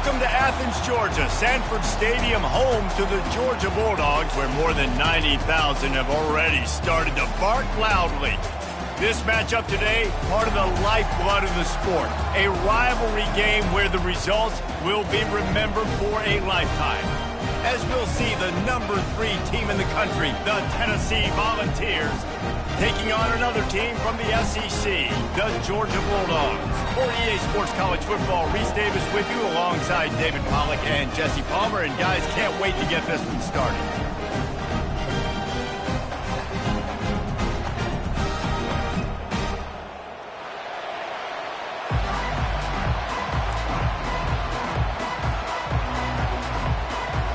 Welcome to Athens, Georgia, Sanford Stadium, home to the Georgia Bulldogs, where more than 90,000 have already started to bark loudly. This matchup today, part of the lifeblood of the sport, a rivalry game where the results will be remembered for a lifetime. As we'll see the number 3 team in the country, the Tennessee Volunteers, taking on another team from the SEC, the Georgia Bulldogs. For EA Sports College Football, Reese Davis with you alongside David Pollack and Jesse Palmer. And guys, can't wait to get this one started.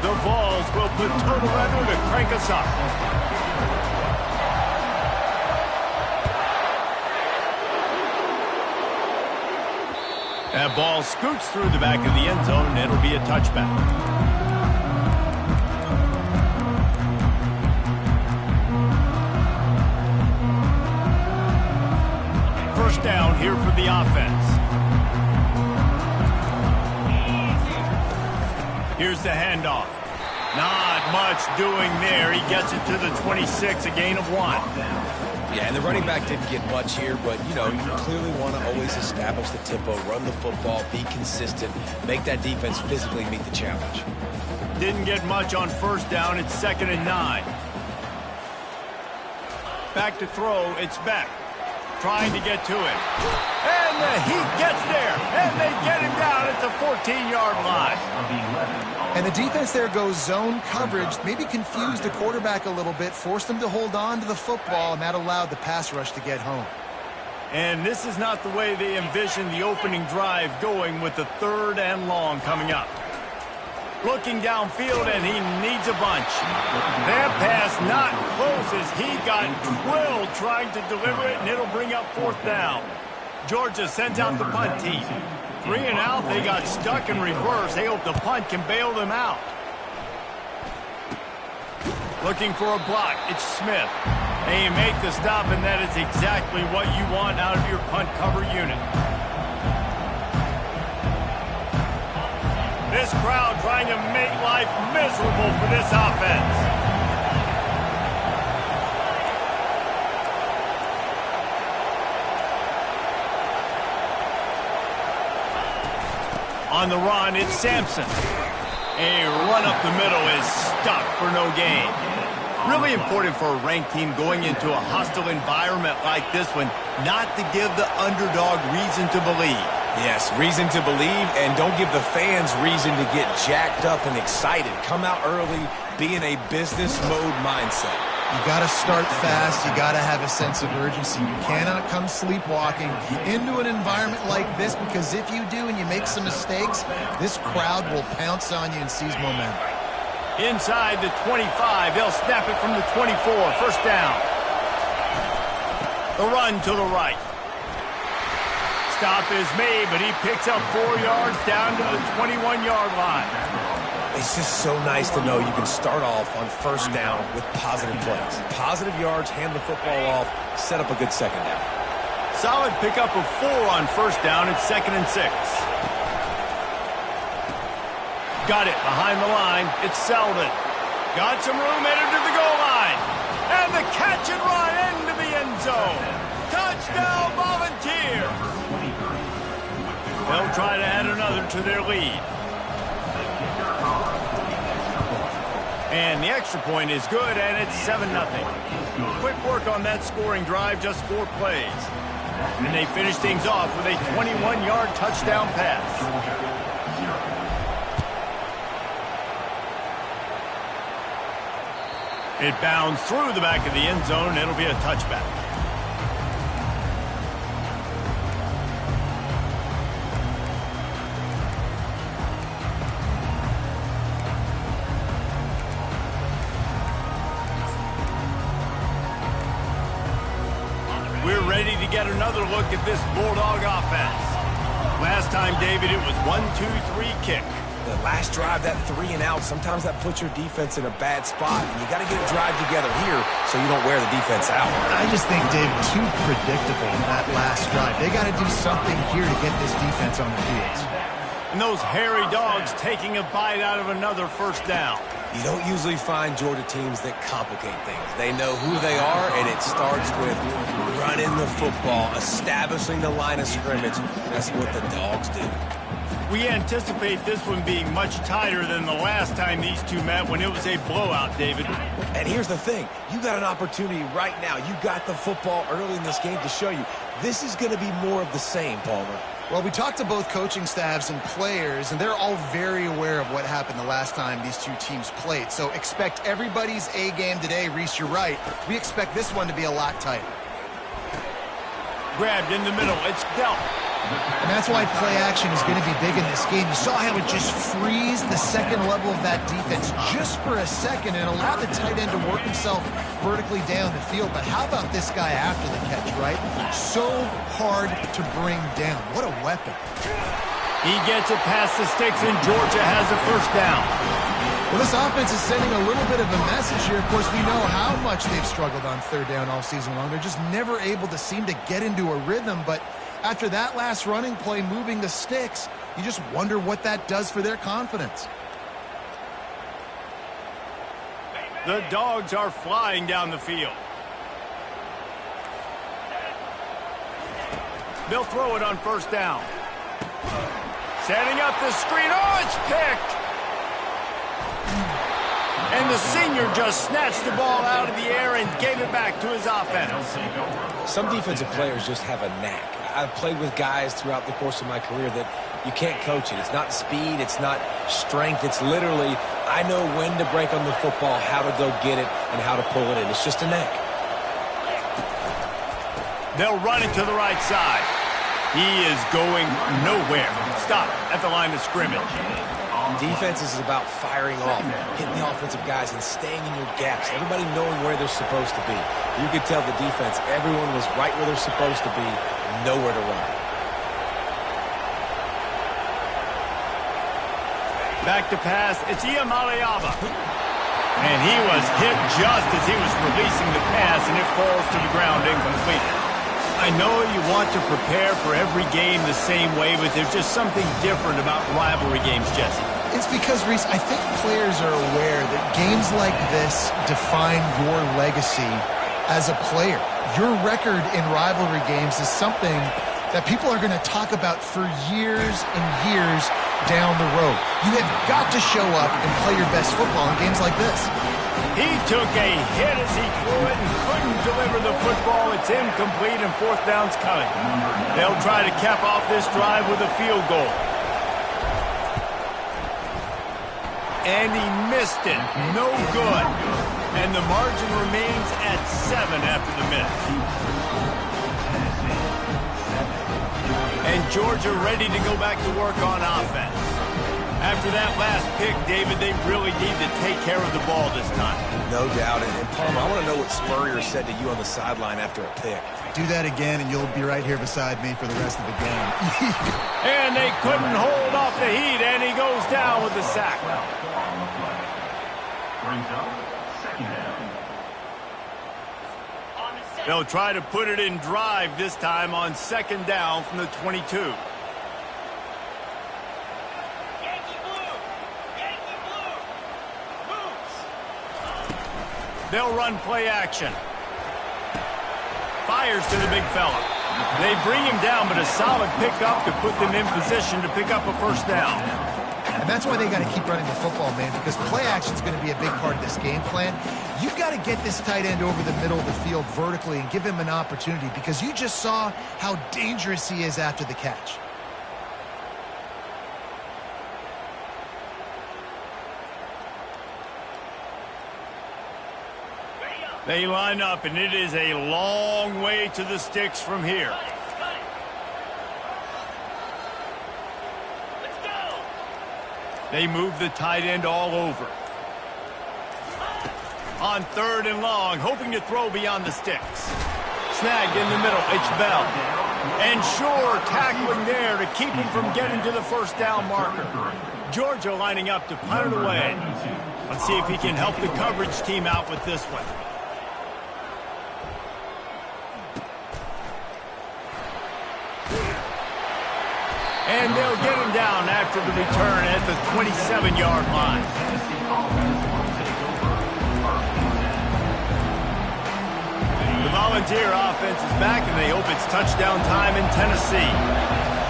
The Vols will put total weather to crank us up. That ball scoots through the back of the end zone, and it'll be a touchback. First down here for the offense. Here's the handoff. Not much doing there. He gets it to the 26, a gain of 1. Yeah, and the running back didn't get much here, but, you clearly want to always establish the tempo, run the football, be consistent, make that defense physically meet the challenge. Didn't get much on first down. It's 2nd and 9. Back to throw. It's Beck. Trying to get to it. And the Heat gets there. And they get him down at the 14-yard line. And the defense there goes zone coverage, maybe confused the quarterback a little bit, forced him to hold on to the football, and that allowed the pass rush to get home. And this is not the way they envisioned the opening drive going, with the 3rd and long coming up. Looking downfield, and he needs a bunch. That pass not close as he got drilled trying to deliver it, and it'll bring up 4th down. Georgia sends out the punt team. 3 and out, they got stuck in reverse. They hope the punt can bail them out. Looking for a block. It's Smith. They make the stop, and that is exactly what you want out of your punt cover unit. This crowd trying to make life miserable for this offense. On the run, it's Sampson. A run up the middle is stuck for no gain. Really important for a ranked team going into a hostile environment like this one, not to give the underdog reason to believe. Yes, reason to believe, and don't give the fans reason to get jacked up and excited. Come out early, be in a business mode mindset. You got to start fast. You got to have a sense of urgency. You cannot come sleepwalking into an environment like this, because if you do and you make some mistakes, this crowd will pounce on you and seize momentum. Inside the 25, they'll snap it from the 24. First down. The run to the right. Stop is made, but he picks up 4 yards down to the 21-yard line. It's just so nice to know you can start off on first down with positive plays. Positive yards, hand the football off, set up a good second down. Solid pickup of 4 on first down. It's 2nd and 6. Got it behind the line. It's Selden. Got some room, headed to the goal line. And the catch and run into the end zone. Touchdown, Volunteers. They'll try to add another to their lead. And the extra point is good, and it's 7-0. Quick work on that scoring drive, just 4 plays. And they finish things off with a 21-yard touchdown pass. It bounds through the back of the end zone, and it'll be a touchback. We're ready to get another look at this Bulldog offense. Last time, David, it was 1-2-3 kick. The last drive, that 3 and out, sometimes that puts your defense in a bad spot. And you got to get a drive together here so you don't wear the defense out. I just think, Dave, too predictable in that last drive. They got to do something here to get this defense on the field. And those hairy dogs taking a bite out of another first down. You don't usually find Georgia teams that complicate things. They know who they are, and it starts with running the football, establishing the line of scrimmage. That's what the dogs do. We anticipate this one being much tighter than the last time these two met when it was a blowout, David. And here's the thing. You got an opportunity right now. You got the football early in this game to show you. This is going to be more of the same, Palmer. Well, we talked to both coaching staffs and players, and they're all very aware of what happened the last time these two teams played. So expect everybody's A game today. Reese, you're right. We expect this one to be a lot tighter. Grabbed in the middle. It's dealt. And that's why play action is going to be big in this game. You saw how it just frees the second level of that defense just for a second and allowed the tight end to work himself vertically down the field. But how about this guy after the catch, right? So hard to bring down. What a weapon. He gets it past the sticks, and Georgia has a first down. Well, this offense is sending a little bit of a message here. Of course, we know how much they've struggled on third down all season long. They're just never able to seem to get into a rhythm, but after that last running play moving the sticks, you just wonder what that does for their confidence. The dogs are flying down the field. They'll throw it on first down. Setting up the screen. Oh, it's picked. And the senior just snatched the ball out of the air and gave it back to his offense. Some defensive players just have a knack. I've played with guys throughout the course of my career that you can't coach it. It's not speed. It's not strength. It's literally, I know when to break on the football, how to go get it, and how to pull it in. It's just a knack. They'll run it to the right side. He is going nowhere. Stop at the line of scrimmage. Defense is about firing off, hitting the offensive guys, and staying in your gaps. Everybody knowing where they're supposed to be. You could tell the defense, everyone was right where they're supposed to be, nowhere to run. Back to pass. It's Ncaa25. And he was hit just as he was releasing the pass, and it falls to the ground incomplete. I know you want to prepare for every game the same way, but there's just something different about rivalry games, Jesse. It's because, Reese, I think players are aware that games like this define your legacy as a player. Your record in rivalry games is something that people are going to talk about for years and years down the road. You have got to show up and play your best football in games like this. He took a hit as he threw it and couldn't deliver the football. It's incomplete and fourth down's coming. They'll try to cap off this drive with a field goal. And he missed it. No good. And the margin remains at 7 after the miss. And Georgia ready to go back to work on offense. After that last pick, David, they really need to take care of the ball this time. No doubt. And Palmer, I want to know what Spurrier said to you on the sideline after a pick. Do that again, and you'll be right here beside me for the rest of the game. And they couldn't hold off the heat, and he goes down with the sack. They'll try to put it in drive this time on second down from the 22. They'll run play action. Fires to the big fella. They bring him down, but a solid pickup to put them in position to pick up a first down. And that's why they got to keep running the football, man, because play action is going to be a big part of this game plan. You've got to get this tight end over the middle of the field vertically and give him an opportunity, because you just saw how dangerous he is after the catch. They line up, and it is a long way to the sticks from here. They move the tight end all over. On third and long, hoping to throw beyond the sticks. Snagged in the middle, it's Bell. And Shore tackling there to keep him from getting to the first down marker. Georgia lining up to punt it away. Let's see if he can help the coverage team out with this one. And they'll get him down down after the return at the 27-yard line. The Volunteer offense is back, and they hope it's touchdown time in Tennessee.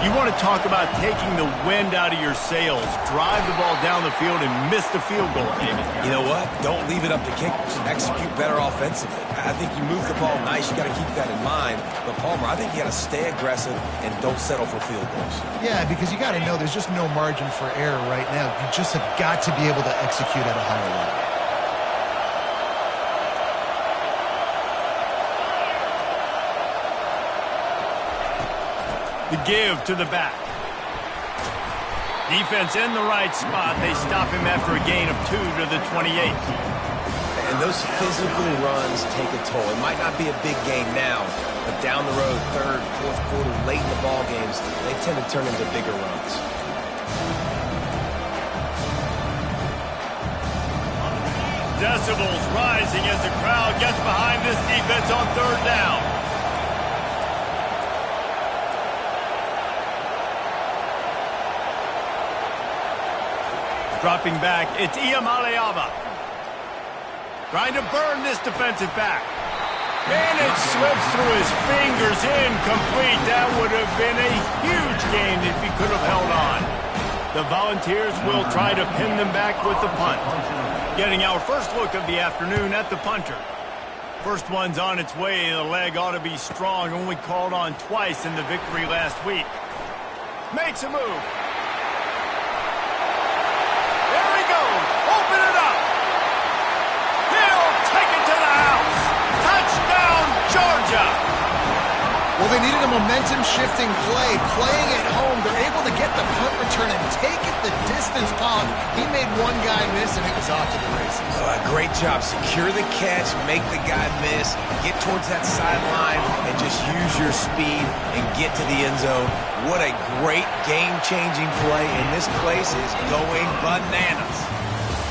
You want to talk about taking the wind out of your sails. Drive the ball down the field and miss the field goal, David. You know what? Don't leave it up to kickers. Execute better offensively. I think you move the ball nice. You got to keep that in mind. But, Palmer, I think you got to stay aggressive and don't settle for field goals. Yeah, because you got to know there's just no margin for error right now. You just have got to be able to execute at a higher level. The give to the back. Defense in the right spot. They stop him after a gain of 2 to the 28. And those physical runs take a toll. It might not be a big game now, but down the road, third, fourth quarter, late in the ball games, they tend to turn into bigger runs. Decibels rising as the crowd gets behind this defense on third down. Dropping back, it's Ncaa25. Trying to burn this defensive back. And it slips through his fingers, incomplete. That would have been a huge gain if he could have held on. The Volunteers will try to pin them back with the punt. Getting our first look of the afternoon at the punter. First one's on its way. The leg ought to be strong, only called on twice in the victory last week. Makes a move. Open it up. He'll take it to the house. Touchdown, Georgia. Well, they needed a momentum-shifting play. Playing at home, they're able to get the punt return and take it the distance. Pollock, he made one guy miss, and it was off to the races. Great job. Secure the catch, make the guy miss, get towards that sideline, and just use your speed and get to the end zone. What a great game-changing play, and this place is going bananas.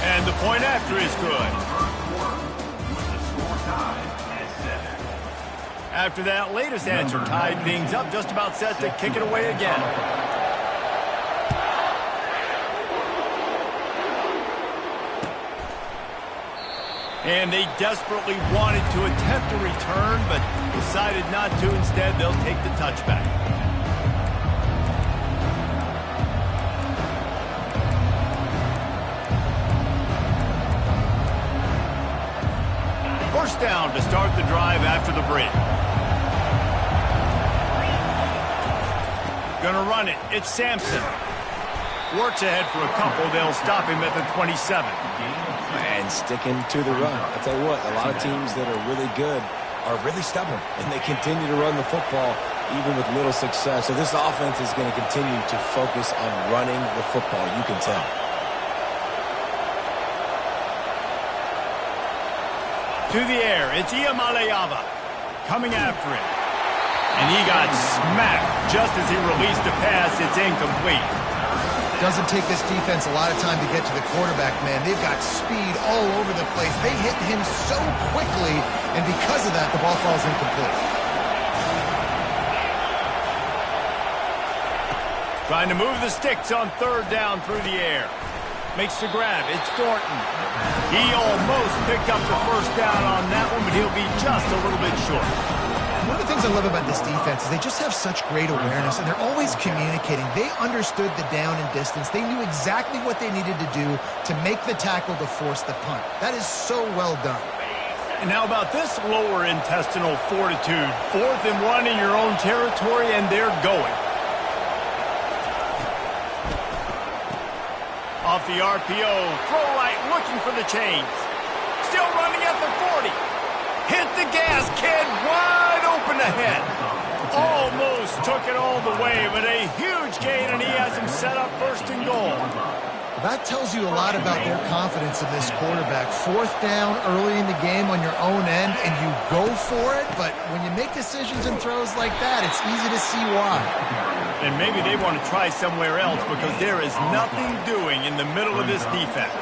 And the point after is good. After that latest answer tied things up, just about set to kick it away again. And they desperately wanted to attempt a return, but decided not to. Instead, they'll take the touchback. First down to start the drive after the break. Gonna run it. It's Sampson. Works ahead for a couple. They'll stop him at the 27. And sticking to the run. I'll tell you what, a lot of teams that are really good are really stubborn, and they continue to run the football even with little success. So this offense is going to continue to focus on running the football. You can tell. To the air, it's Ncaa25 coming after him. And he got smacked just as he released the pass. It's incomplete. Doesn't take this defense a lot of time to get to the quarterback, man. They've got speed all over the place. They hit him so quickly, and because of that, the ball falls incomplete. Trying to move the sticks on third down through the air. Makes the grab. It's Thornton. He almost picked up the first down on that one, but he'll be just a little bit short. One of the things I love about this defense is they just have such great awareness, and they're always communicating. They understood the down and distance. They knew exactly what they needed to do to make the tackle to force the punt. That is so well done. And how about this lower intestinal fortitude? 4th and 1 in your own territory, and they're going. Off the RPO, throw right, looking for the chains. Still running at the 40. Hit the gas, kid, wide open ahead. Almost took it all the way, but a huge gain, and he has him set up 1st and goal. That tells you a lot about their confidence in this quarterback. 4th down early in the game on your own end, and you go for it, but when you make decisions and throws like that, it's easy to see why. And maybe they want to try somewhere else because there is nothing doing in the middle of this defense.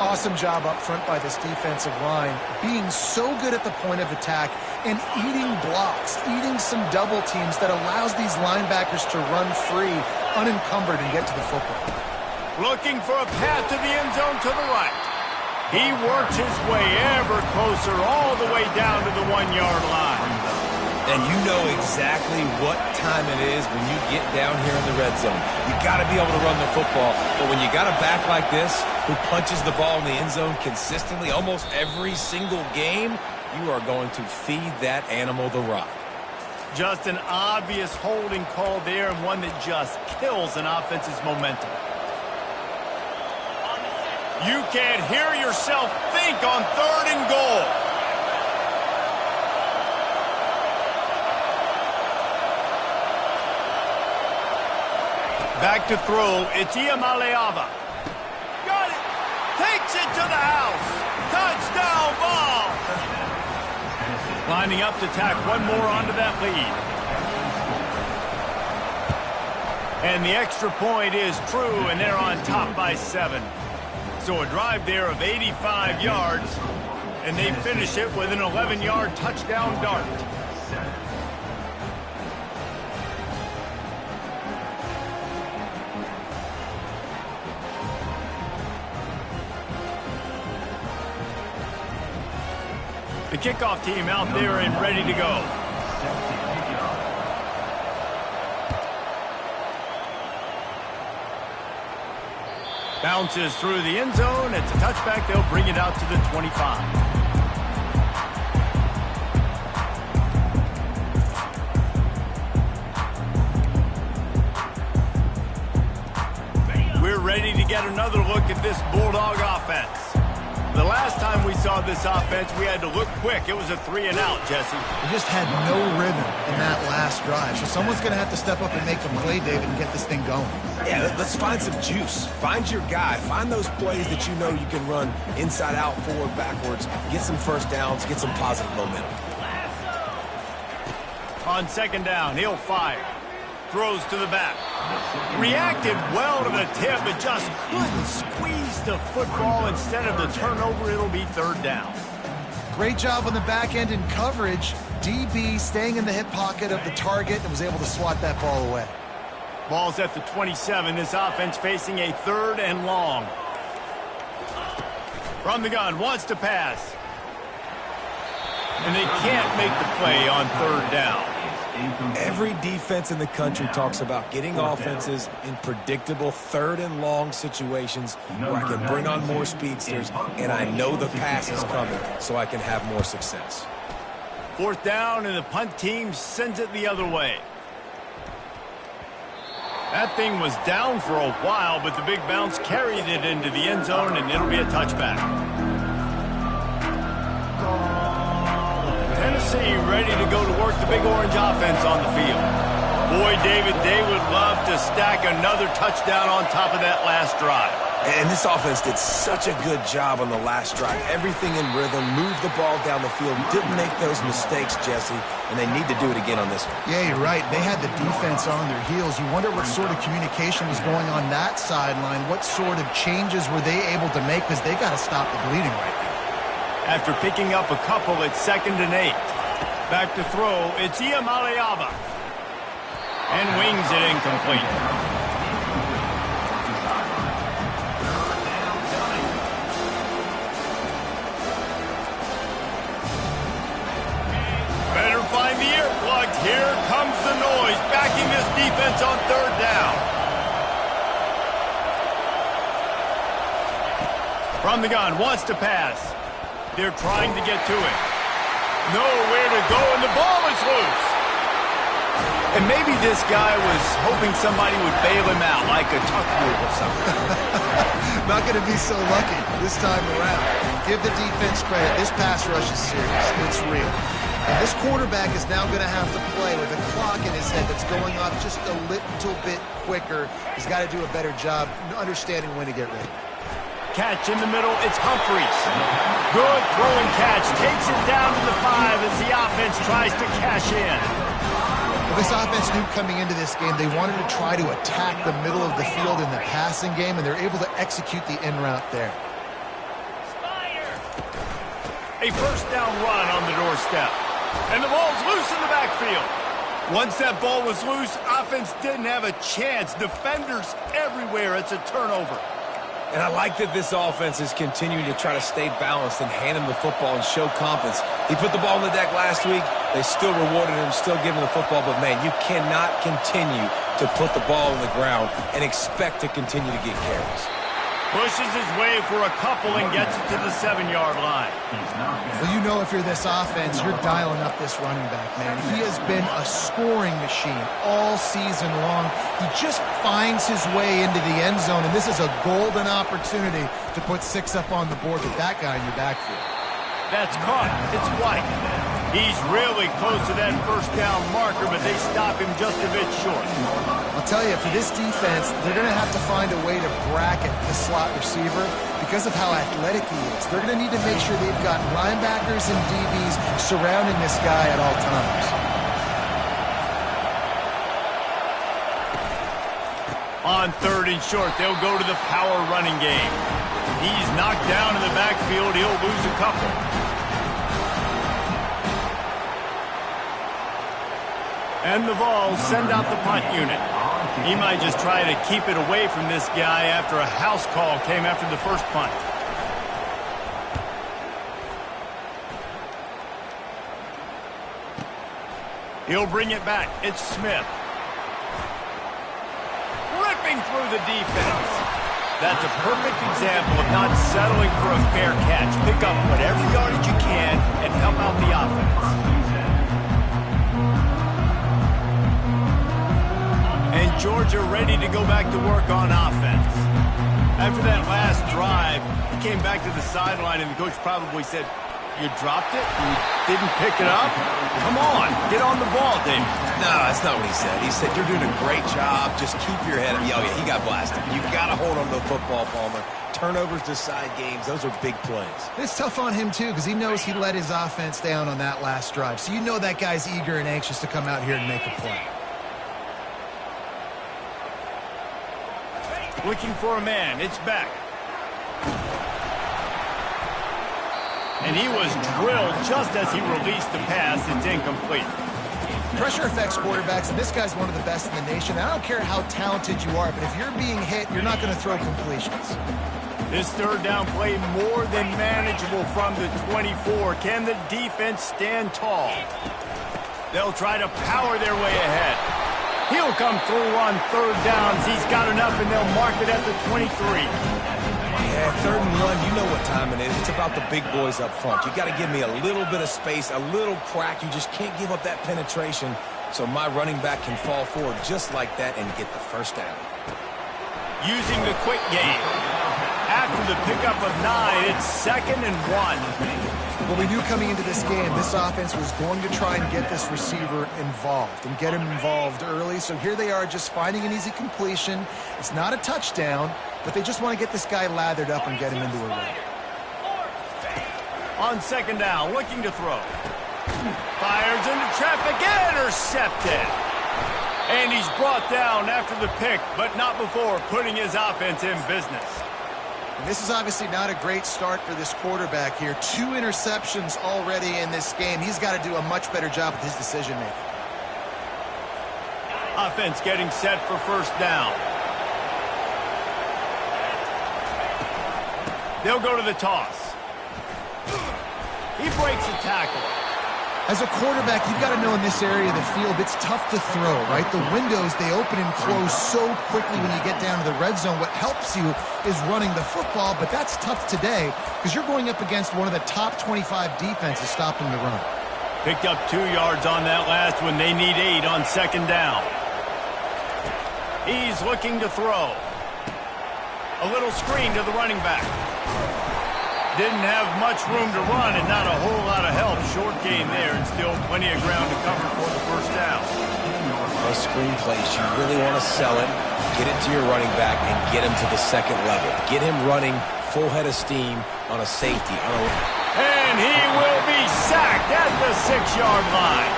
Awesome job up front by this defensive line, being so good at the point of attack and eating blocks, eating some double teams that allows these linebackers to run free. unencumbered and get to the football. Looking for a path to the end zone to the right. He works his way ever closer all the way down to the 1-yard line. And you know exactly what time it is when you get down here in the red zone. You got to be able to run the football. But when you got a back like this who punches the ball in the end zone consistently almost every single game, you are going to feed that animal the rock. Just an obvious holding call there, and one that just kills an offense's momentum. You can't hear yourself think on 3rd and goal. Back to throw, it's Ncaa25. Got it! Takes it to the house! Touchdown ball! Lining up to tack one more onto that lead. And the extra point is true, and they're on top by 7. So a drive there of 85 yards, and they finish it with an 11-yard touchdown dart. The kickoff team out there and ready to go. Bounces through the end zone. It's a touchback. They'll bring it out to the 25. We're ready to get another look at this Bulldog offense. The last time we saw this offense, we had to look quick. It was a 3-and-out, Jesse. We just had no rhythm in that last drive. So someone's going to have to step up and make a play, David, and get this thing going. Yeah, let's find some juice. Find your guy. Find those plays that you know you can run inside out, forward, backwards. Get some first downs. Get some positive momentum. On 2nd down, he'll fire. Throws to the back. Reacted well to the tip, but just couldn't squeeze the football. Instead of the turnover, it'll be 3rd down. Great job on the back end in coverage. DB staying in the hip pocket of the target and was able to swat that ball away. Ball's at the 27. This offense facing a 3rd and long. From the gun, wants to pass. And they can't make the play on 3rd down. Every defense in the country talks about getting offenses in predictable 3rd and long situations where I can bring on more speedsters and I know the pass is coming so I can have more success. 4th down, and the punt team sends it the other way. That thing was down for a while, but the big bounce carried it into the end zone, and it'll be a touchback. Tennessee ready to go to work the Big Orange offense on the field. Boy, David, they would love to stack another touchdown on top of that last drive. And this offense did such a good job on the last drive. Everything in rhythm, moved the ball down the field, didn't make those mistakes, Jesse, and they need to do it again on this one. Yeah, you're right. They had the defense on their heels. You wonder what sort of communication was going on that sideline. What sort of changes were they able to make, because they got to stop the bleeding right now. After picking up a couple at 2nd and 8. Back to throw, it's Ncaa25. And wings it incomplete. Better find the earplugs. Here comes the noise, backing this defense on 3rd down. From the gun, wants to pass. They're trying to get to it. Nowhere to go, and the ball is loose. And maybe this guy was hoping somebody would bail him out, like a tuck rule or something. Not going to be so lucky this time around. Give the defense credit. This pass rush is serious. It's real. And this quarterback is now going to have to play with a clock in his head that's going off just a little bit quicker. He's got to do a better job understanding when to get ready. Catch in the middle, it's Humphries. Good throw and catch, takes it down to the 5 as the offense tries to cash in. Well, this offense knew coming into this game they wanted to try to attack the middle of the field in the passing game, and they're able to execute the in route there. A 1st down run on the doorstep. And the ball's loose in the backfield. Once that ball was loose, offense didn't have a chance. Defenders everywhere. It's a turnover. And I like that this offense is continuing to try to stay balanced and hand him the football and show confidence. He put the ball on the deck last week. They still rewarded him, still giving him the football. But, man, you cannot continue to put the ball on the ground and expect to continue to get carries. Pushes his way for a couple and gets it to the 7-yard line. Well, you know if you're this offense, you're dialing up this running back, man. He has been a scoring machine all season long. He just finds his way into the end zone, and this is a golden opportunity to put 6 up on the board with that guy in your backfield. That's caught. It's White. He's really close to that first down marker, but they stop him just a bit short. I'll tell you, for this defense, they're going to have to find a way to bracket the slot receiver because of how athletic he is. They're going to need to make sure they've got linebackers and DBs surrounding this guy at all times. On 3rd and short, they'll go to the power running game. He's knocked down in the backfield. He'll lose a couple. And the Vols send out the punt unit. He might just try to keep it away from this guy after a house call came after the first punt. He'll bring it back. It's Smith. Ripping through the defense. That's a perfect example of not settling for a fair catch. Pick up whatever yardage you can and help out the offense. And Georgia ready to go back to work on offense. After that last drive, he came back to the sideline, and the coach probably said, "You dropped it? You didn't pick it up? Come on, get on the ball, Dave." No, that's not what he said. He said, "You're doing a great job. Just keep your head up." Oh, yeah, he got blasted. You got to hold on to the football, Palmer. Turnovers decide games. Those are big plays. It's tough on him, too, because he knows he let his offense down on that last drive. So you know that guy's eager and anxious to come out here and make a play. Looking for a man. It's back. And he was drilled just as he released the pass. It's incomplete. Pressure affects quarterbacks, and this guy's one of the best in the nation. I don't care how talented you are, but if you're being hit, you're not going to throw completions. This 3rd down play more than manageable from the 24. Can the defense stand tall? They'll try to power their way ahead. He'll come through on 3rd downs. He's got enough, and they'll mark it at the 23. Yeah, 3rd and 1, you know what time it is. It's about the big boys up front. You got to give me a little bit of space, a little crack. You just can't give up that penetration so my running back can fall forward just like that and get the first down. Using the quick game. After the pickup of 9, it's 2nd and 1. Well, we knew coming into this game, this offense was going to try and get this receiver involved and get him involved early. So here they are just finding an easy completion. It's not a touchdown, but they just want to get this guy lathered up and get him into a run. On 2nd down, looking to throw. Fires into traffic, intercepted. And he's brought down after the pick, but not before putting his offense in business. And this is obviously not a great start for this quarterback here. 2 interceptions already in this game. He's got to do a much better job with his decision-making. Offense getting set for 1st down. They'll go to the toss. He breaks a tackle. As a quarterback, you've got to know in this area of the field, it's tough to throw, right? The windows, they open and close so quickly when you get down to the red zone. What helps you is running the football, but that's tough today because you're going up against one of the top 25 defenses stopping the run. Picked up 2 yards on that last one. They need 8 on 2nd down. He's looking to throw. A little screen to the running back. Didn't have much room to run and not a whole lot of help. Short game there and still plenty of ground to cover for the 1st down. Those screen plays, you really want to sell it, get it to your running back, and get him to the 2nd level. Get him running full head of steam on a safety. And he will be sacked at the 6-yard line.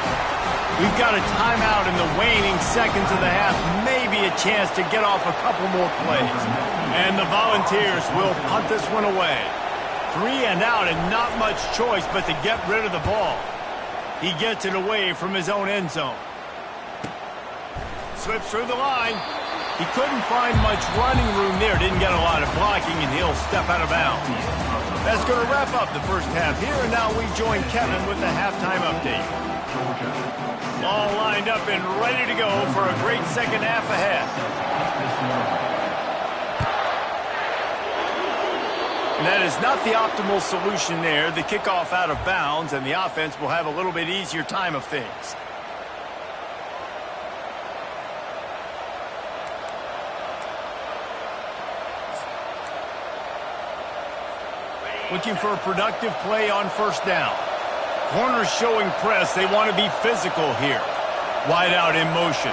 We've got a timeout in the waning seconds of the half. Maybe a chance to get off a couple more plays. And the Volunteers will punt this one away. 3 and out and not much choice but to get rid of the ball. He gets it away from his own end zone. slips through the line. He couldn't find much running room there. Didn't get a lot of blocking, and he'll step out of bounds. That's going to wrap up the first half here, and now we join Kevin with the halftime update. All lined up and ready to go for a great second half ahead. And that is not the optimal solution there. The kickoff out of bounds, and the offense will have a little bit easier time of things. Looking for a productive play on first down. Corners showing press. They want to be physical here. Wide out in motion.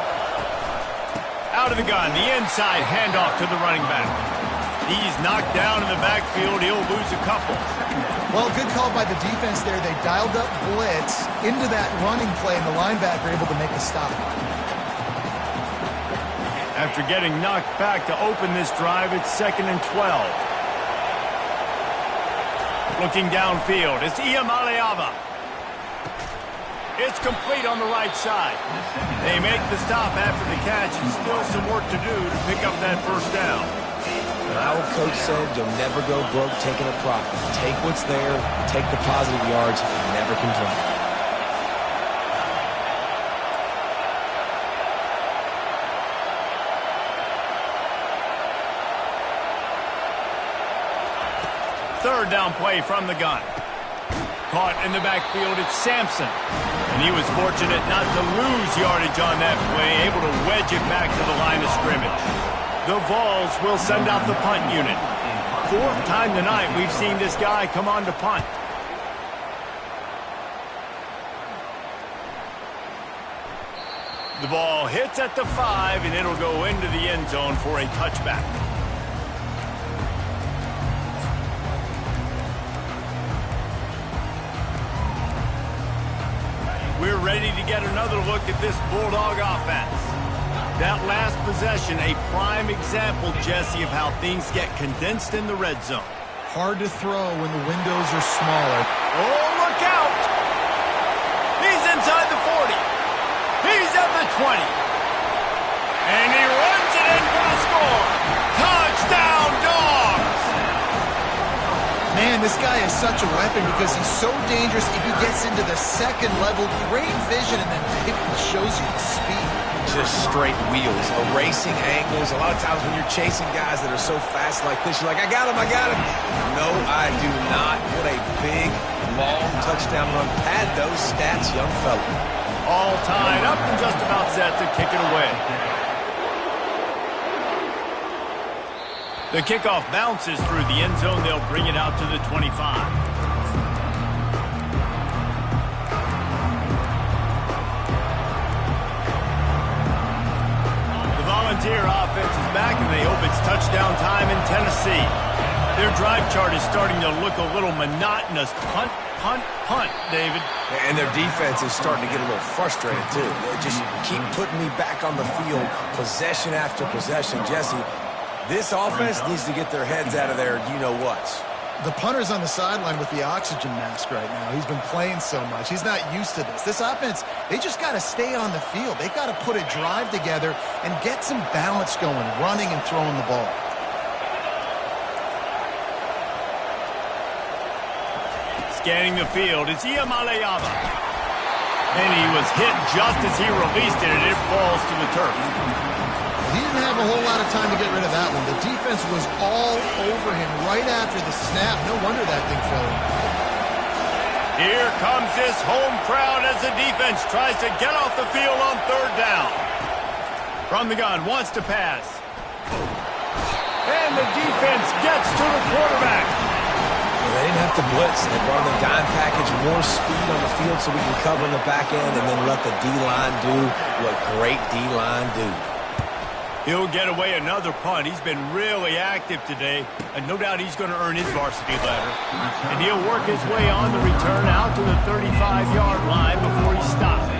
Out of the gun. The inside handoff to the running back. He's knocked down in the backfield. He'll lose a couple. Well, good call by the defense there. They dialed up blitz into that running play, and the linebacker able to make a stop. After getting knocked back to open this drive, it's 2nd and 12. Looking downfield, it's Ncaa25. It's complete on the right side. They make the stop after the catch, and still some work to do to pick up that first down. Our coach said you'll never go broke taking a profit. Take what's there, take the positive yards, and never complain. Third down play from the gun. Caught in the backfield, it's Sampson. And he was fortunate not to lose yardage on that play, able to wedge it back to the line of scrimmage. The Vols will send out the punt unit. 4th time tonight we've seen this guy come on to punt. The ball hits at the 5, and it'll go into the end zone for a touchback. We're ready to get another look at this Bulldog offense. That last possession, a prime example, Jesse, of how things get condensed in the red zone. Hard to throw when the windows are smaller. Oh, look out! He's inside the 40. He's at the 20. And he runs it in for the score. Touchdown, Dogs! Man, this guy is such a weapon because he's so dangerous. If he gets into the second level, great vision, and then it shows you the speed. Just straight wheels, erasing angles. A lot of times when you're chasing guys that are so fast like this, you're like, I got him, I got him. No, I do not. What a big, long touchdown run. Pad those stats, young fella. All tied up and just about set to kick it away. The kickoff bounces through the end zone. They'll bring it out to the 25. The Volunteer offense is back, and they hope it's touchdown time in Tennessee. Their drive chart is starting to look a little monotonous. Punt, punt, punt, David. And their defense is starting to get a little frustrated, too. They just keep putting me back on the field, possession after possession. Jesse, this offense needs to get their heads out of their you-know-whats. The punter's on the sideline with the oxygen mask right now. He's been playing so much. He's not used to this. This offense, they just got to stay on the field. They've got to put a drive together and get some balance going, running and throwing the ball. Scanning the field, it's Ncaa25. And he was hit just as he released it, and it falls to the turf. He didn't have a whole lot of time to get rid of that one. The defense was all over him right after the snap. No wonder that thing fell in. Here comes this home crowd as the defense tries to get off the field on third down. From the gun, wants to pass. And the defense gets to the quarterback. They didn't have to blitz. They brought in the dime package, more speed on the field so we can cover in the back end and then let the D-line do what great D-line do. He'll get away another punt. He's been really active today, and no doubt he's going to earn his varsity letter. And he'll work his way on the return out to the 35-yard line before he stops.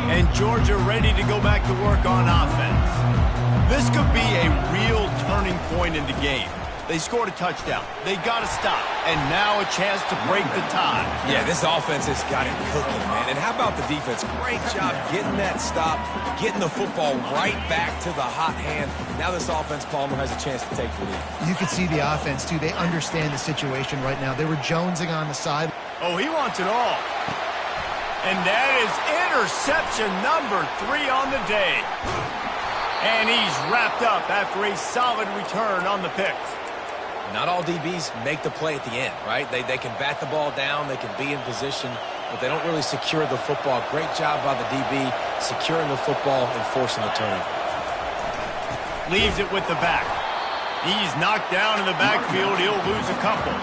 And Georgia ready to go back to work on offense. This could be a real turning point in the game. They scored a touchdown. They got to stop. And now a chance to break the tie. Yeah, this offense has got it cooking, man. And how about the defense? Great job getting that stop, getting the football right back to the hot hand. Now this offense, Palmer, has a chance to take the lead. You can see the offense, too. They understand the situation right now. They were jonesing on the side. Oh, he wants it all. And that is interception number 3 on the day. And he's wrapped up after a solid return on the pick. Not all DBs make the play at the end, right? They can bat the ball down, they can be in position, but they don't really secure the football. Great job by the DB securing the football and forcing the turnover. Leaves it with the back. He's knocked down in the backfield. He'll lose a couple.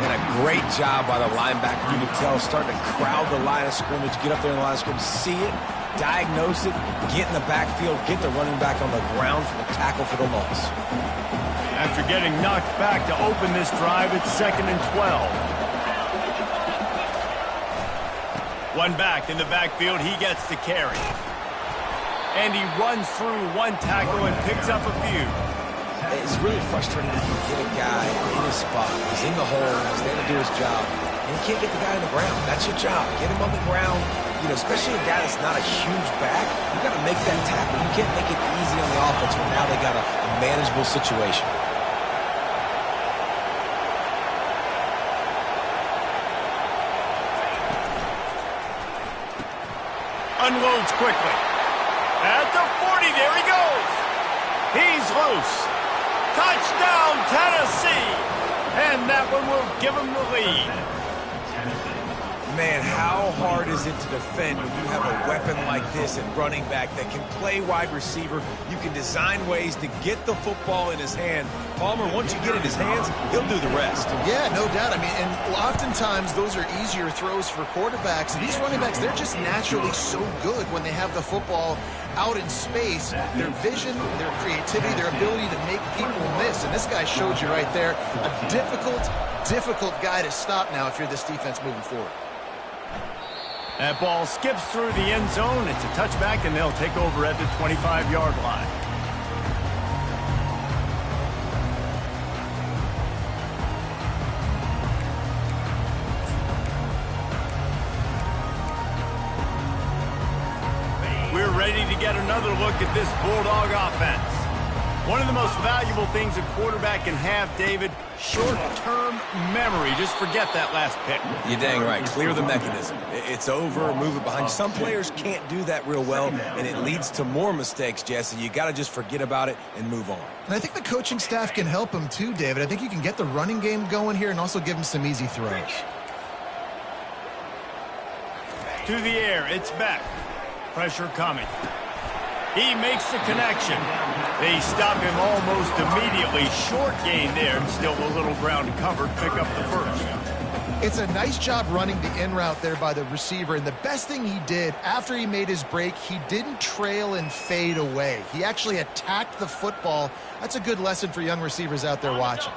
And a great job by the linebacker. You can tell, starting to crowd the line of scrimmage, get up there in the line of scrimmage, see it, diagnose it, get in the backfield, get the running back on the ground for the tackle for the loss. After getting knocked back to open this drive, it's 2nd and 12. One back in the backfield, he gets the carry. And he runs through one tackle and picks up a few. It's really frustrating when you get a guy in his spot. He's in the hole, he's there to do his job, and you can't get the guy on the ground. That's your job. Get him on the ground. You know, especially a guy that's not a huge back, you got to make that tackle. You can't make it easy on the offense when now they got a manageable situation. Unloads quickly. At the 40, there he goes. He's loose. Touchdown, Tennessee. And that one will give him the lead. Man, how hard is it to defend when you have a weapon like this at running back that can play wide receiver? You can design ways to get the football in his hand. Palmer, once you get it in his hands, he'll do the rest. Yeah, no doubt. I mean, and oftentimes those are easier throws for quarterbacks. These running backs, they're just naturally so good when they have the football out in space. Their vision, their creativity, their ability to make people miss. And this guy showed you right there, a difficult guy to stop now if you're this defense moving forward. That ball skips through the end zone. It's a touchback, and they'll take over at the 25-yard line. We're ready to get another look at this Bulldog offense. One of the most valuable things a quarterback can have, David, short-term memory. Just forget that last pick. You're dang right. Clear the mechanism. It's over, move it behind you. Some players can't do that real well, and it leads to more mistakes, Jesse. You got to just forget about it and move on. And I think the coaching staff can help him too, David. I think you can get the running game going here and also give him some easy throws. To the air, it's back. Pressure coming. He makes the connection. They stop him almost immediately. Short gain there, and still a little ground covered. Pick up the first. It's a nice job running the in route there by the receiver, and the best thing he did after he made his break, he didn't trail and fade away. He actually attacked the football. That's a good lesson for young receivers out there watching.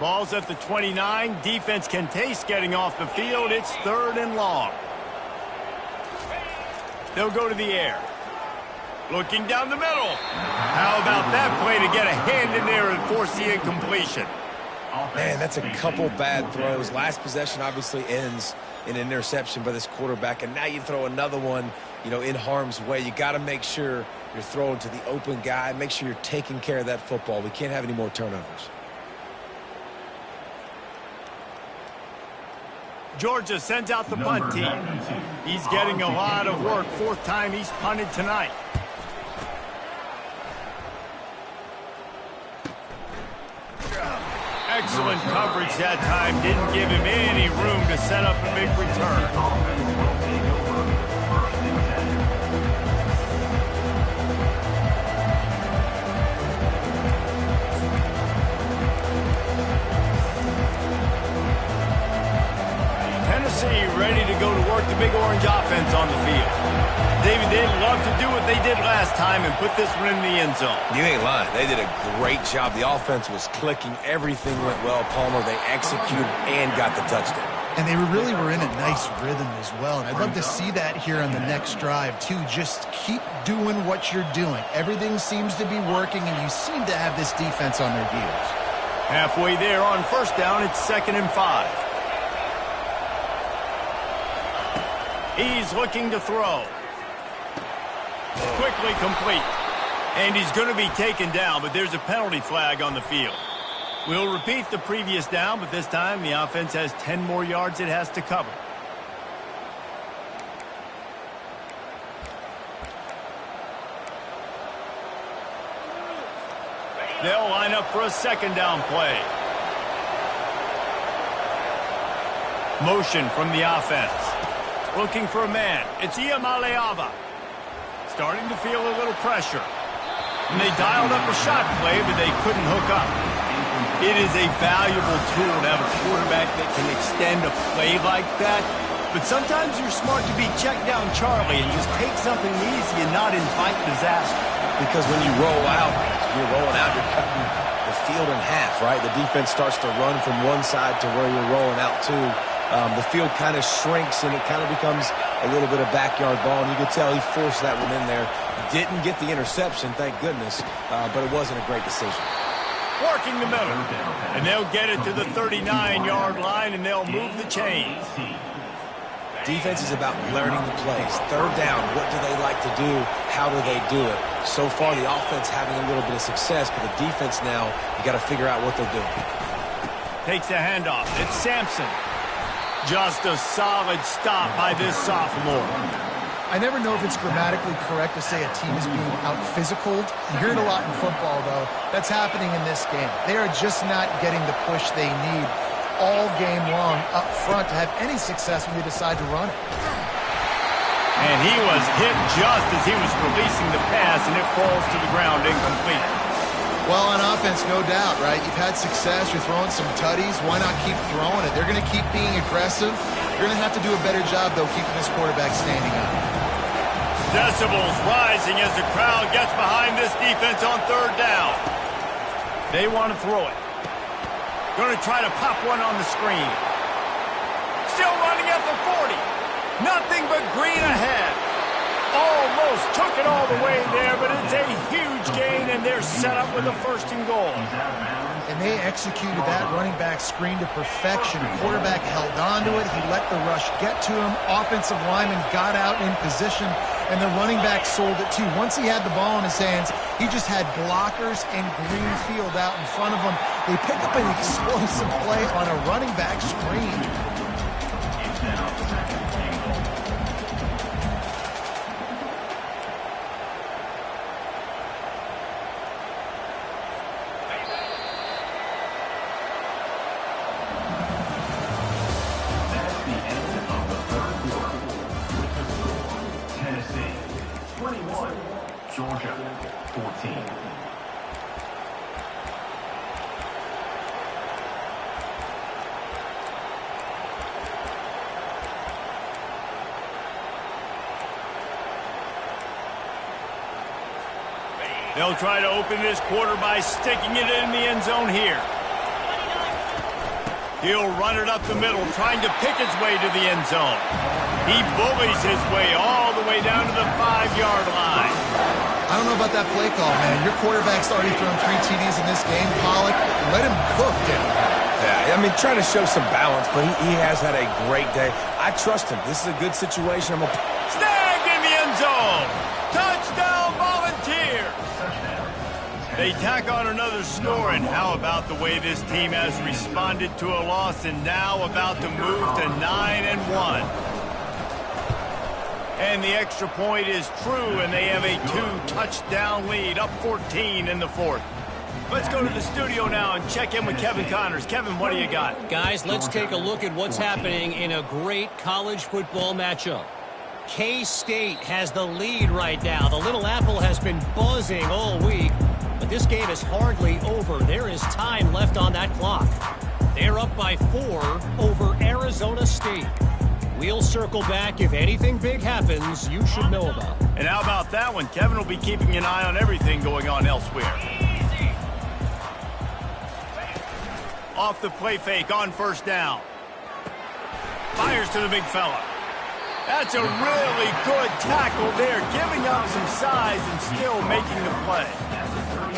Ball's at the 29. Defense can taste getting off the field. It's 3rd and long. They'll go to the air. Looking down the middle. How about that play to get a hand in there and force the incompletion? Man, that's a couple bad throws. Last possession obviously ends in an interception by this quarterback, and now you throw another one, you know, in harm's way. You got to make sure you're throwing to the open guy. Make sure you're taking care of that football. We can't have any more turnovers. Georgia sends out the punt team. He's getting a lot of work. 4th time he's punted tonight. Excellent coverage that time. Didn't give him any room to set up a big return. Tennessee ready to go to work the Big Orange offense on the field. David, they'd love to do what they did last time and put this one in the end zone. You ain't lying. They did a great job. The offense was clicking. Everything went well. Palmer, they executed and got the touchdown. And they really were in a nice rhythm as well. And I'd love to see that here on the next drive, too. Just keep doing what you're doing. Everything seems to be working, and you seem to have this defense on their heels. Halfway there on first down, it's 2nd and 5. He's looking to throw. Quickly complete. And he's going to be taken down, but there's a penalty flag on the field. We'll repeat the previous down, but this time the offense has 10 more yards it has to cover. They'll line up for a 2nd down play. Motion from the offense. Looking for a man. It's Ncaa25. Starting to feel a little pressure. And they dialed up a shot play, but they couldn't hook up. It is a valuable tool to have a quarterback that can extend a play like that. But sometimes you're smart to be check down Charlie and just take something easy and not invite disaster. Because when you roll out, you're cutting the field in half, right? The defense starts to run from one side to where you're rolling out to. The field kind of shrinks, and it kind of becomes a little bit of backyard ball. And you could tell he forced that one in there. Didn't get the interception, thank goodness, but it wasn't a great decision. Working the middle. And they'll get it to the 39-yard line, and they'll move the chains. Defense is about learning the plays. 3rd down, what do they like to do? How do they do it? So far, the offense having a little bit of success, but the defense now, you got to figure out what they're doing. Takes the handoff. It's Sampson. Just a solid stop by this sophomore. I never know if it's grammatically correct to say a team is being out-physicaled. You hear it a lot in football, though. That's happening in this game. They are just not getting the push they need all game long up front to have any success when they decide to run it. And he was hit just as he was releasing the pass, and it falls to the ground incomplete. Well, on offense, no doubt, right? You've had success. You're throwing some tutties. Why not keep throwing it? They're going to keep being aggressive. You're going to have to do a better job, though, keeping this quarterback standing up. Decibels rising as the crowd gets behind this defense on 3rd down. They want to throw it. Going to try to pop one on the screen. Still running at the 40. Nothing but green ahead. Almost took it all the way there, but it's a huge gain, and they're set up with a 1st and goal. And they executed that running back screen to perfection. Quarterback held on to it. He let the rush get to him. Offensive lineman got out in position, and the running back sold it too. Once he had the ball in his hands, he just had blockers and green field out in front of him. They pick up an explosive play on a running back screen. Georgia, 14. They'll try to open this quarter by sticking it in the end zone here. He'll run it up the middle, trying to pick his way to the end zone. He bullies his way all the way down to the 5-yard line. I don't know about that play call, man. Your quarterback's already thrown 3 TDs in this game. Pollock, let him cook down there. Yeah, I mean, trying to show some balance, but he has had a great day. I trust him. This is a good situation. Snagged in the end zone. Touchdown, Volunteers. They tack on another score, and how about the way this team has responded to a loss and now about to move to 9-1. And the extra point is true, and they have a 2-touchdown lead, up 14 in the 4th. Let's go to the studio now and check in with Kevin Connors. Kevin, what do you got? Guys, let's take a look at what's happening in a great college football matchup. K-State has the lead right now. The Little Apple has been buzzing all week, but this game is hardly over. There is time left on that clock. They're up by 4 over Arizona State. We'll circle back. If anything big happens, you should know about. And how about that one? Kevin will be keeping an eye on everything going on elsewhere. Off the play fake on 1st down. Fires to the big fella. That's a really good tackle there, giving up some size and still making the play.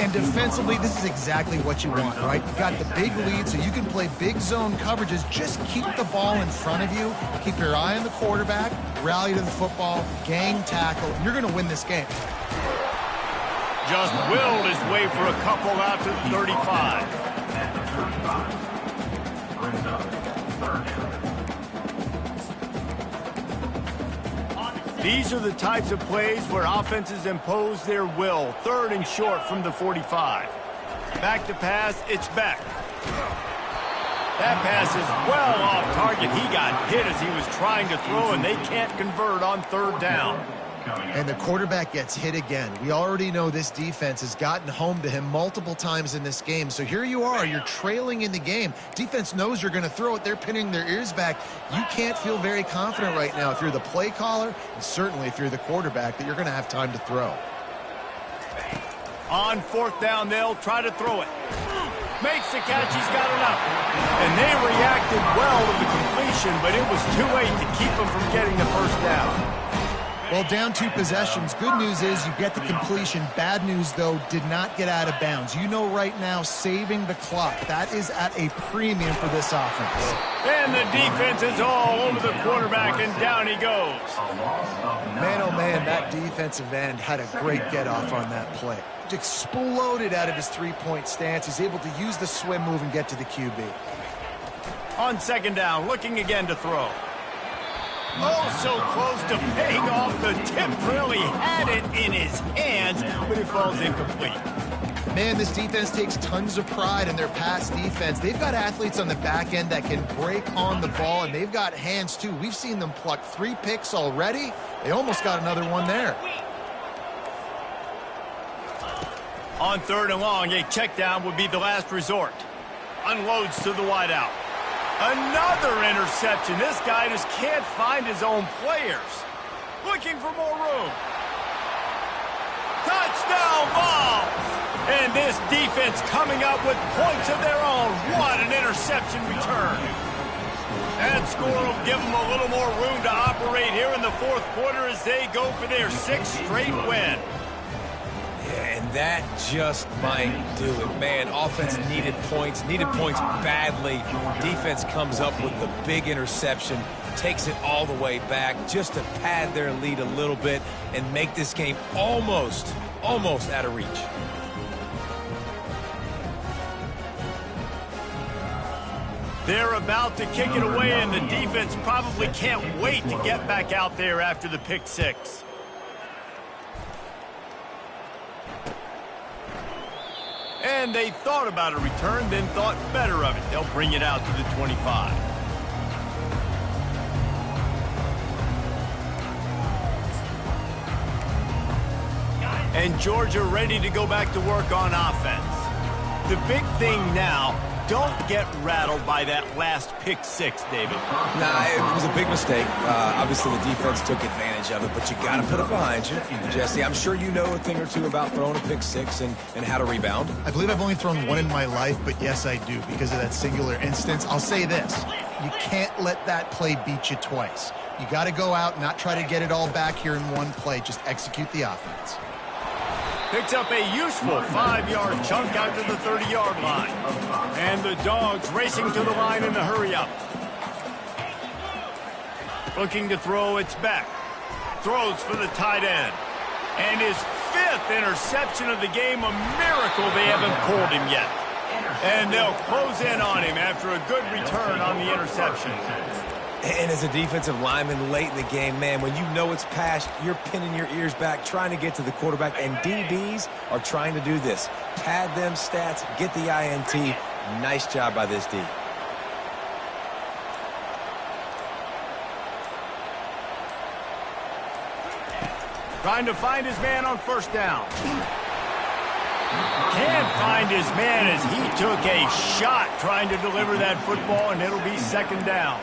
And defensively, this is exactly what you want, right? You've got the big lead, so you can play big zone coverages. Just keep the ball in front of you. Keep your eye on the quarterback. Rally to the football. Gang tackle. And you're going to win this game. Just willed his way for a couple out to the 35. These are the types of plays where offenses impose their will. 3rd and short from the 45. Back to pass, it's Beck. That pass is well off target. He got hit as he was trying to throw, and they can't convert on 3rd down. And the quarterback gets hit again. We already know this defense has gotten home to him multiple times in this game. So here you are, you're trailing in the game. Defense knows you're going to throw it. They're pinning their ears back. You can't feel very confident right now if you're the play caller, and certainly if you're the quarterback, that you're going to have time to throw. On 4th down, they'll try to throw it. Makes the catch, he's got enough. And they reacted well to the completion, but it was too late to keep them from getting the 1st down. Well, down 2 possessions. Good news is you get the completion. Bad news, though, did not get out of bounds. You know right now, saving the clock. That is at a premium for this offense. And the defense is all over the quarterback, and down he goes. Man, oh man, that defensive end had a great get-off on that play. Exploded out of his 3-point stance. He's able to use the swim move and get to the QB. On 2nd down, looking again to throw. Oh, so close to paying off. The tip really had it in his hands, but it falls incomplete. Man, this defense takes tons of pride in their pass defense. They've got athletes on the back end that can break on the ball, and they've got hands, too. We've seen them pluck 3 picks already. They almost got another one there. On 3rd and long, a check down would be the last resort. Unloads to the wideout. Another interception. This guy just can't find his own players. Looking for more room. Touchdown ball! And this defense coming up with points of their own. What an interception return. That score will give them a little more room to operate here in the 4th quarter as they go for their 6th straight win. And that just might do it. Man, offense needed points badly. Defense comes up with the big interception, takes it all the way back just to pad their lead a little bit and make this game almost out of reach. They're about to kick it away, and the defense probably can't wait to get back out there after the pick 6. And they thought about a return, then thought better of it. They'll bring it out to the 25. And Georgia ready to go back to work on offense. The big thing now, don't get rattled by that last pick 6, David. Nah, it was a big mistake. Obviously, the defense took advantage of it, but you got to put it behind you. Jesse, I'm sure you know a thing or two about throwing a pick 6 and how to rebound. I believe I've only thrown 1 in my life, but yes, I do because of that singular instance. I'll say this. You can't let that play beat you twice. You got to go out and not try to get it all back here in one play. Just execute the offense. Picks up a useful 5-yard chunk out to the 30-yard line. And the Dogs racing to the line in the hurry-up. Looking to throw, it's Beck. Throws for the tight end. And his 5th interception of the game, a miracle they haven't pulled him yet. And they'll close in on him after a good return on the interception. And as a defensive lineman late in the game, man, when you know it's past, you're pinning your ears back, trying to get to the quarterback, and DBs are trying to do this. Pad them stats, get the INT. Nice job by this D. Trying to find his man on 1st down. Can't find his man as he took a shot trying to deliver that football, and it'll be 2nd down.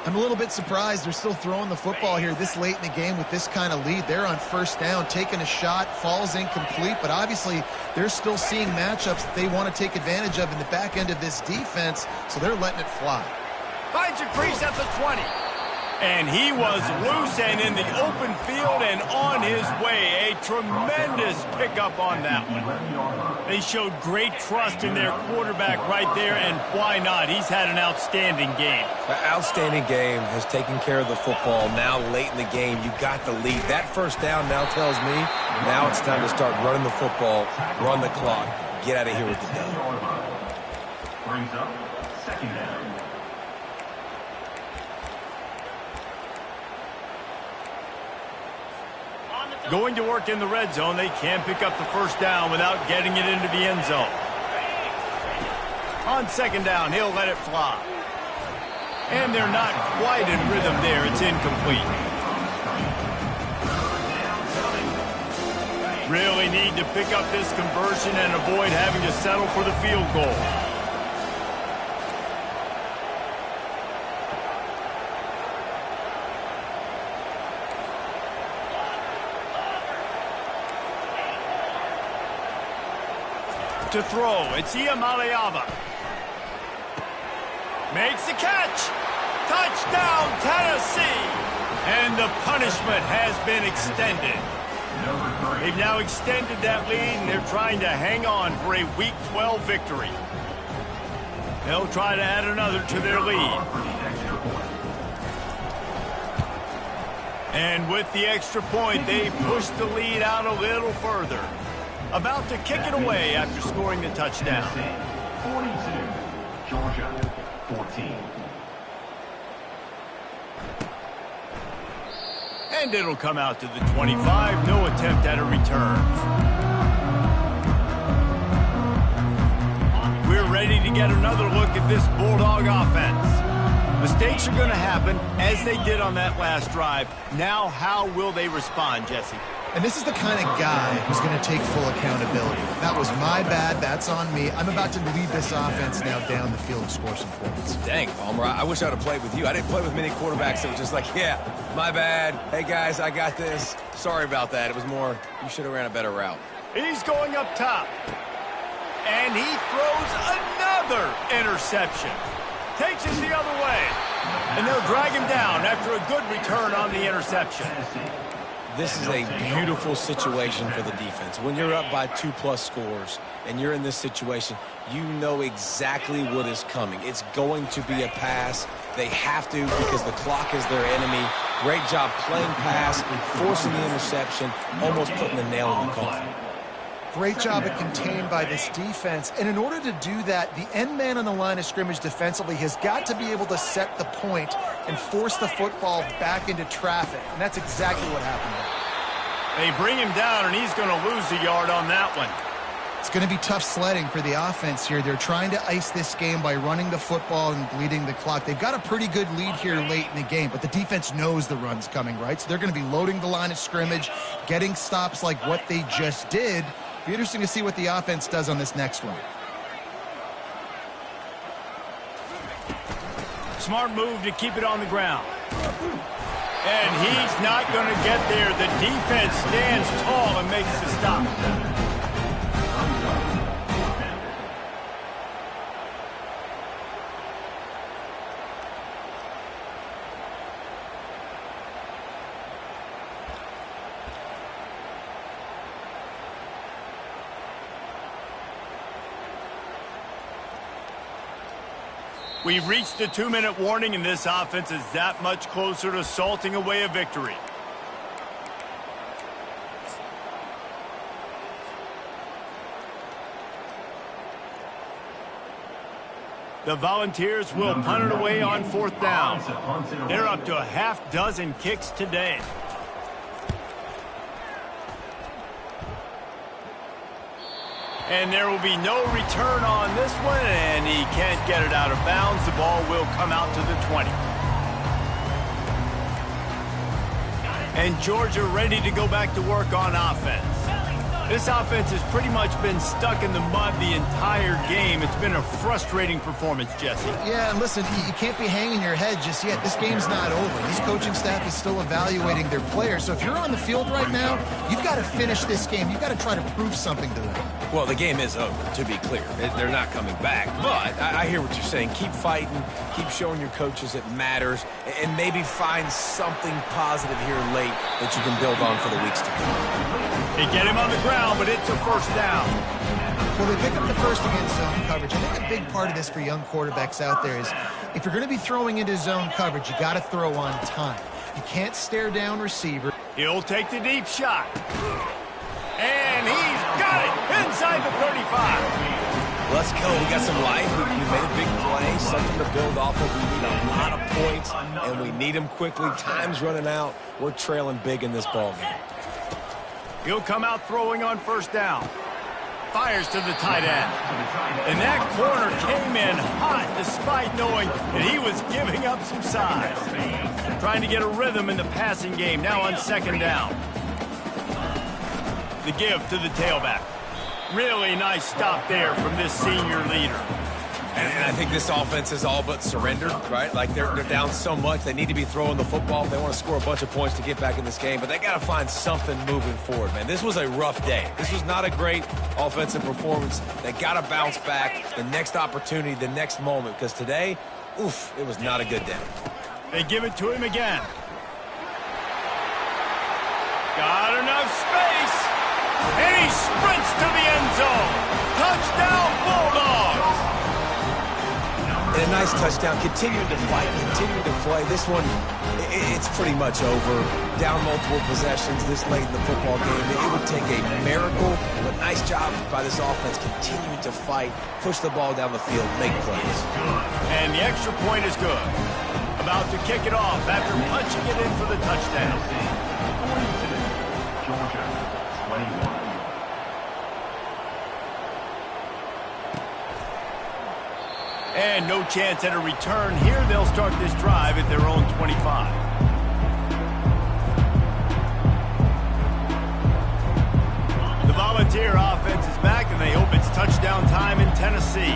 I'm a little bit surprised they're still throwing the football here this late in the game with this kind of lead. They're on 1st down, taking a shot, falls incomplete, but obviously they're still seeing matchups that they want to take advantage of in the back end of this defense, so they're letting it fly. Finds a crease at the 20. And he was loose and in the open field and on his way. A tremendous pickup on that one. They showed great trust in their quarterback right there, and why not? He's had an outstanding game. An outstanding game, has taken care of the football. Now late in the game, you got the lead. That first down now tells me now it's time to start running the football, run the clock, get out of here with the dub. Brings up second down. Going to work in the red zone, they can pick up the first down without getting it into the end zone. On second down, he'll let it fly. And they're not quite in rhythm there. It's incomplete. Really need to pick up this conversion and avoid having to settle for the field goal. To throw, it's Ncaa25. Makes the catch. Touchdown, Tennessee. And the punishment has been extended. They've now extended that lead, and they're trying to hang on for a Week 12 victory. They'll try to add another to their lead. And with the extra point, they push the lead out a little further. About to kick it away after scoring the touchdown. 42, Georgia, 14. And it'll come out to the 25. No attempt at a return. We're ready to get another look at this Bulldog offense. Mistakes are going to happen, as they did on that last drive. Now, how will they respond, Jesse? And this is the kind of guy who's going to take full accountability. That was my bad. That's on me. I'm about to lead this offense now down the field and score some points. Dang, Palmer, I wish I would have played with you. I didn't play with many quarterbacks that were just like, yeah, my bad. Hey, guys, I got this. Sorry about that. It was more, you should have ran a better route. He's going up top. And he throws another interception. Takes it the other way. And they'll drag him down after a good return on the interception. This is a beautiful situation for the defense. When you're up by 2+ scores and you're in this situation, you know exactly what is coming. It's going to be a pass. They have to because the clock is their enemy. Great job playing pass, forcing the interception, almost putting the nail in the coffin. Great job at contained by this defense. And in order to do that, the end man on the line of scrimmage defensively has got to be able to set the point and force the football back into traffic. And that's exactly what happened there. They bring him down, and he's going to lose a yard on that one. It's going to be tough sledding for the offense here. They're trying to ice this game by running the football and bleeding the clock. They've got a pretty good lead here late in the game, but the defense knows the run's coming, right? So they're going to be loading the line of scrimmage, getting stops like what they just did. Be interesting to see what the offense does on this next one. Smart move to keep it on the ground. And he's not going to get there. The defense stands tall and makes the stop. We've reached the 2-minute warning, and this offense is that much closer to salting away a victory. The Volunteers will punt it away on 4th down. They're up to a half-dozen kicks today. And there will be no return on this one, and he can't get it out of bounds. The ball will come out to the 20. And Georgia ready to go back to work on offense. This offense has pretty much been stuck in the mud the entire game. It's been a frustrating performance, Jesse. Yeah, and listen, you can't be hanging your head just yet. This game's not over. This coaching staff is still evaluating their players. So if you're on the field right now, you've got to finish this game. You've got to try to prove something to them. Well, the game is over, to be clear. They're not coming back. But I hear what you're saying. Keep fighting. Keep showing your coaches it matters. And maybe find something positive here late that you can build on for the weeks to come. They get him on the ground, but it's a first down. Well, they pick up the first against zone coverage. I think a big part of this for young quarterbacks out there is if you're going to be throwing into zone coverage, you got to throw on time. You can't stare down receiver. He'll take the deep shot. And he's got it inside the 35. Let's go. We got some life. We made a big play, something to build off of. We need a lot of points, and we need them quickly. Time's running out. We're trailing big in this ball game. He'll come out throwing on first down. Fires to the tight end. And that corner came in hot despite knowing that he was giving up some size. Trying to get a rhythm in the passing game now on second down. The give to the tailback. Really nice stop there from this senior leader. And I think this offense is all but surrendered, right? Like they're down so much, they need to be throwing the football. They want to score a bunch of points to get back in this game, but they got to find something moving forward, man. This was a rough day. This was not a great offensive performance. They got to bounce back the next opportunity, the next moment, because today, oof, it was not a good day. They give it to him again. Got enough space, and he sprints to the end zone. Touchdown, Bulldogs! And a nice touchdown. Continuing to fight, continuing to play. This one, it's pretty much over. Down multiple possessions this late in the football game. It would take a miracle, but nice job by this offense continuing to fight, push the ball down the field, make plays. And the extra point is good. About to kick it off after punching it in for the touchdown. 42, Georgia, 21. And no chance at a return here. They'll start this drive at their own 25. The Volunteer offense is back, and they hope it's touchdown time in Tennessee.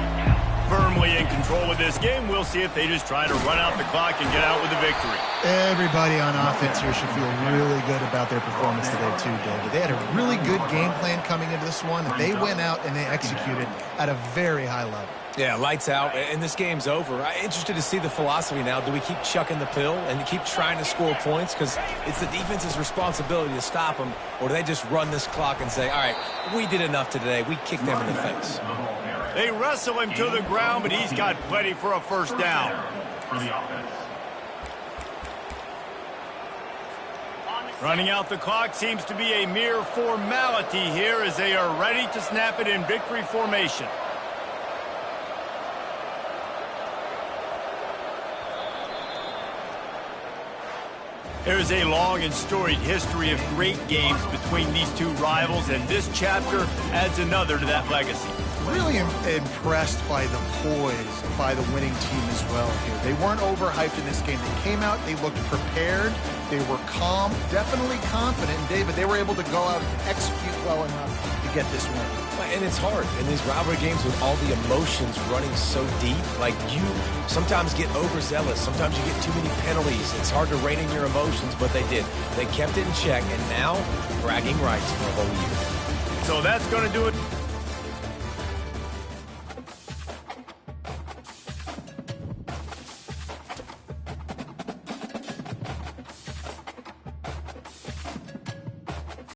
Firmly in control of this game. We'll see if they just try to run out the clock and get out with a victory. Everybody on offense here should feel really good about their performance today too, David. They had a really good game plan coming into this one. They went out and they executed at a very high level. Yeah, lights out, and this game's over. I'm interested to see the philosophy now. Do we keep chucking the pill and keep trying to score points? Because it's the defense's responsibility to stop them, or do they just run this clock and say, all right, we did enough today. We kicked them in the face. They wrestle him to the ground, but he's got plenty for a first down. For the offense. Running out the clock seems to be a mere formality here as they are ready to snap it in victory formation. There's a long and storied history of great games between these two rivals, and this chapter adds another to that legacy. Really impressed by the poise by the winning team as well here. They weren't overhyped in this game. They came out, they looked prepared, they were calm, definitely confident. And David, they were able to go out and execute well enough to get this win. And it's hard in these rivalry games with all the emotions running so deep. Like, you sometimes get overzealous. Sometimes you get too many penalties. It's hard to rein in your emotions, but they did. They kept it in check, and now bragging rights for a whole year. So that's going to do it